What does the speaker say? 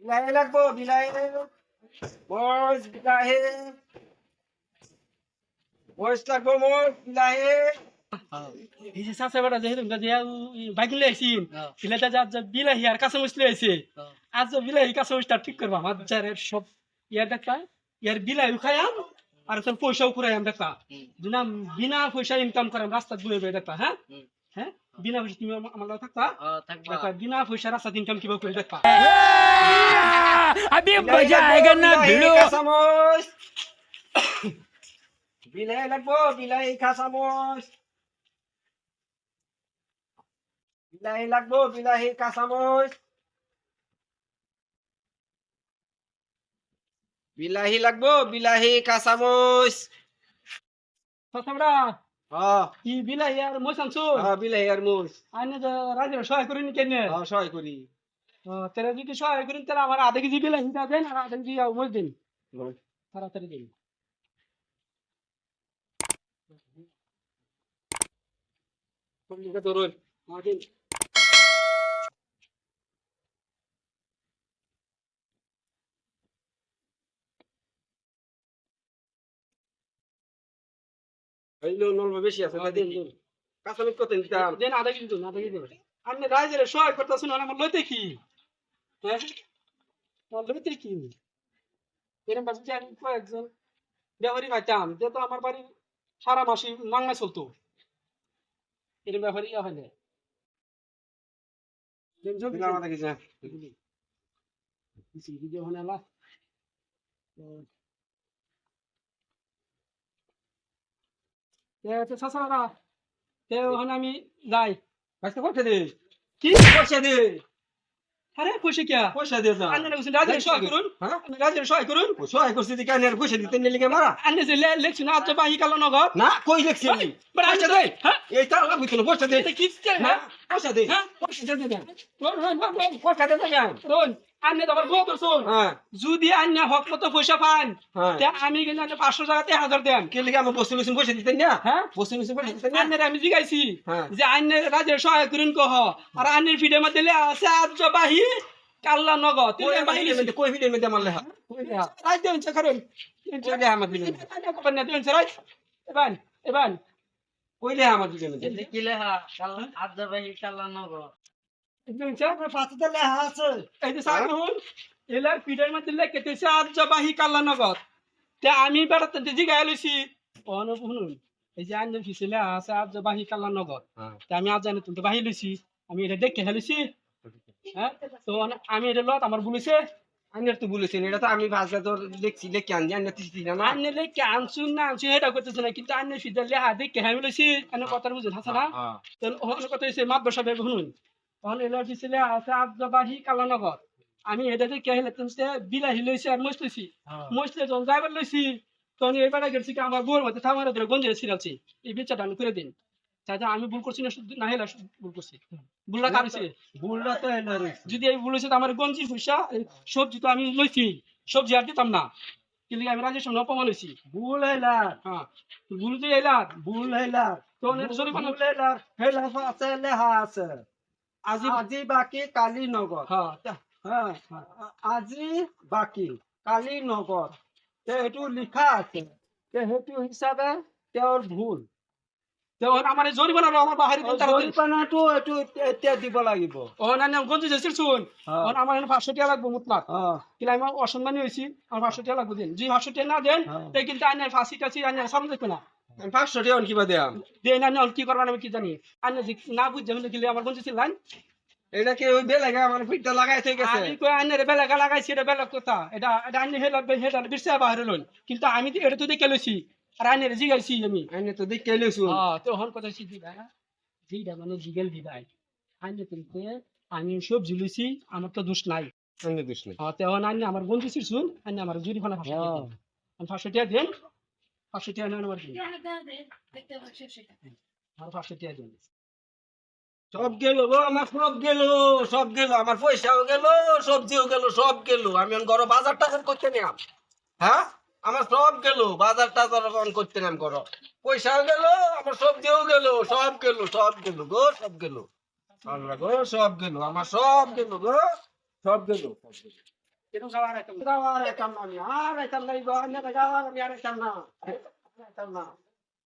বিলাহি লাগবো বিলাহি মরিচ বিলাহি মরিচ লাগবো মরিচ বিলাহি এই যে চাচা বেটা যেহেতু বাইক নিয়ে আইসিন সিলেটা যা বিলাহি আর কাঁচা মরিচ লইছে আজ বিলাহি কাঁচা মরিচটা ঠিক করবা আমার সব ইয়ার দেখা ইয়ার বিলাহি খাইয়াম আর তোর পয়সাও কুড়াইয়াম দেখা বিনা পয়সা ইনকাম করাম রাস্তা ঘুরে বেড়ে দেখা হ্যাঁ হ্যাঁ বিনা পয়সা তুমি আমার লগে থাকবা দেখা বিনা পয়সা রাস্তা ইনকাম কিভাবে করে দেখা अभी मजा आएगा ना भिड़ो কাঁচামরিচ বিলাহি লাগবো বিলাহি কাঁচামরিচ বিলাহি লাগবো বিলাহি কাঁচামরিচ বিলাহি লাগবো বিলাহি কাঁচামরিচ চাচা বেটা হ্যাঁ কি বিলাহি আর মরিচ আনছো হ্যাঁ বিলাহি আর মরিচ আইনে তো রাজের সহায় করিনি কেন হ্যাঁ সহায় করি তারা যদি সহায় করেন তাহলে আমার আধা কেজি বিলাহি দেন আর আধা কেজি মরিচ দিন তাড়াতাড়ি দিন ধরুন দিন এইলো নলবা বেশি আছে না দিন দেখি দিন কাঁচামরিচ কত দিতাম দেন আধা কেজি দিন আধা কেজি দিন আপনি রাজের সহায় করতেছেন আমার লইতে কি হ্যাঁ আমার লইতে কি এরকম বাসে আমি কয়েকজন ব্যাপারী পাইতাম যেহেতু আমার বাড়ি সারা মাসে মাংনা চলতো এরকম ব্যাপারী ইয়া হয় না দিলাম আধা কেজি ভিডিও হয় না চাষারা ওখানে আমি যাই আজকে পয়সা দে কি পয়সা দে আরে খুশি কিয়া পয়সা দে যা আন্নে বলছেন রাজের সহায় করুন হ্যাঁ রাজের সহায় করুন সহায় করছি দি কানের পয়সা দিতে নিলে মারা আন্নে যে লেখছেন আজ বাহি কালো নগদ না কই লেখছি আমি পয়সা দে হ্যাঁ এই তার লাগবে তো পয়সা দে এটা কি হ্যাঁ পয়সা দে হ্যাঁ পয়সা দে রোন পয়সা দে যান রোন আন্নে তো আবার গো করছুন হ্যাঁ যদি আন্নে হক মতো পয়সা পান হ্যাঁ তে আমি কিন্তু 500 টাকাতে 1000 দেন কে লিখে আমার বস্তু লুসুন পয়সা দিতেন না হ্যাঁ বস্তু লুসুন পয়সা দিতেন না আন্নের আমি জিগাইছি হ্যাঁ যে আন্নে রাজের সহায় করুন কহ আর আন্নের ফিডের মধ্যে আছে আজ বাহি কাল্লা নগদ কই আমার ভিডিওর মধ্যে কই ভিডিওর মধ্যে আমার লেখা কই লেখা রাজ দেন কারণ কই লেখা আমার ভিডিওর মধ্যে এবার কই লেখা আমার ভিডিওর মধ্যে পাঁচটা লেখা আছে এই যে সাগুন এলার পিঠের মধ্যে লেখেতেছে আজ্জাবাহি কাল্লা নগদ তে আমি বেড়াতে জিগাই লইছি শুনুন এই যে আইনের ফিসিলে আছে আজ্জাবাহি কাল্লা নগদ হ্যাঁ তে আমি আজ জানি তুমি বাহি লইছি আমি এটা দেখে হেলিছি হ্যাঁ তো আমি এটা লত আমার বলেছে আইনের তো বলেছেন এটা তো আমি ভাষা তোর দেখছি লেখি আনছি আইনের তো না না আইনে লেখে আনছুন না আনছুন এটা করতেছে না কিন্তু আইনের ফিসিলে লেখা দেখে আমি লইছি আইনের কথা বুঝেন হাসা না হ্যাঁ তো ওখানে কথা হয়েছে মাদ্র সাহেব শুনুন তখন এলার ফিসিলে আছে আজ্জাবাহি কাল্লা নগদ আমি এটা দেখে হেলেতে বিলাহি লইছি আর মসলেছি মসলে যখন যাইবার লইছি তখন এবার গেছি কি আমার বউর মধ্যে থামার ধরে গঞ্জে ছিড়ালছি এই বিচারটা আমি করে দিন চাচা আমি ভুল করছি না না হেলা ভুল করছি ভুলটা কারছে ভুলটা তো এলারে যদি এই ভুল হয়েছে তো আমার গঞ্জি পয়সা সবজি তো আমি লইছি সবজি আর দিতাম না কিন্তু আমি রাজের সঙ্গে অপমান হয়েছি ভুল হইলা হ্যাঁ ভুল তো এলার ভুল হইলা তখন এটা জরিমানা ভুল হইলা হেলা আছে লেখা আছে আজি আজি বাকি কালি নগর হ্যাঁ হ্যাঁ আজি বাকি কালি নগর তে এইটো লিখা আছে তে সেইটো হিচাপে তেওঁৰ ভুল তখন আমার এই জরিমানা আমার বাহারি দিন তারা জৰিমনাটো এইটো এতিয়া দিব লাগিব ও না না গঞ্জি যাচ্ছিল শুন হ্যাঁ। তখন আমার 500 টাকা লাগবে মুতলাক অ কিন্তু আমি অসম্মানী হয়েছি আমার 500 টাকা লাগবে দিন যে 500 টাকা না দেন হ্যাঁ। তাই কিন্তু আইনের ফাঁসি টাছি আইনের সামনে দেখবে না আমি 500 টাকা কিবা দিয়াম দেন আইনে কি করবেন আমি কি জানি আইনে যে না বুঝ যাবেন গেলে আমার গঞ্জি ছিল এটা কি ওই বেলাগে আমার পিঠটা লাগাই থেকে গেছে আমি কই আইনের বেলা গা লাগাইছি এটা বেলা কথা এটা এটা আইনে হেলা হেলা বিরসা বাহির লন কিন্তু আমি তো এটা তো দেখে লইছি আর আইনের জিগাইছি আমি আমি তো দেখে লইছু হ্যাঁ তো হন কথা শিখি দিবা যেটা মানে জিগেল দিবাই আইনে তুমি আমি সব ঝুলিছি আমার তো দোষ নাই আমি দোষ নাই তেমন আইনে আমার গঞ্জি ছিড়ছুন আইনে আমার জুরি ফানা ফাঁসি আমি 500 টাকা দেন 500 টাকা নেন আমার দিন আর 500 টাকা দেন সব গেল গো আমার সব গেল আমার পয়সাও গেল সবজিও গেল সব গেল আমি এখন ঘর বাজার টাজার করতে নিলাম হ্যাঁ আমার সব গেল বাজার টাজার এখন করতে নাম করো পয়সাও গেল আমার সবজিও গেল সব গেল গো সব গেল আল্লাহ গো সব গেল আমার সব গেল গো সব গেল এরকম খাওয়া আর একটা আর আইতাম না আমি আর আইতাম না আমি আর আইতাম না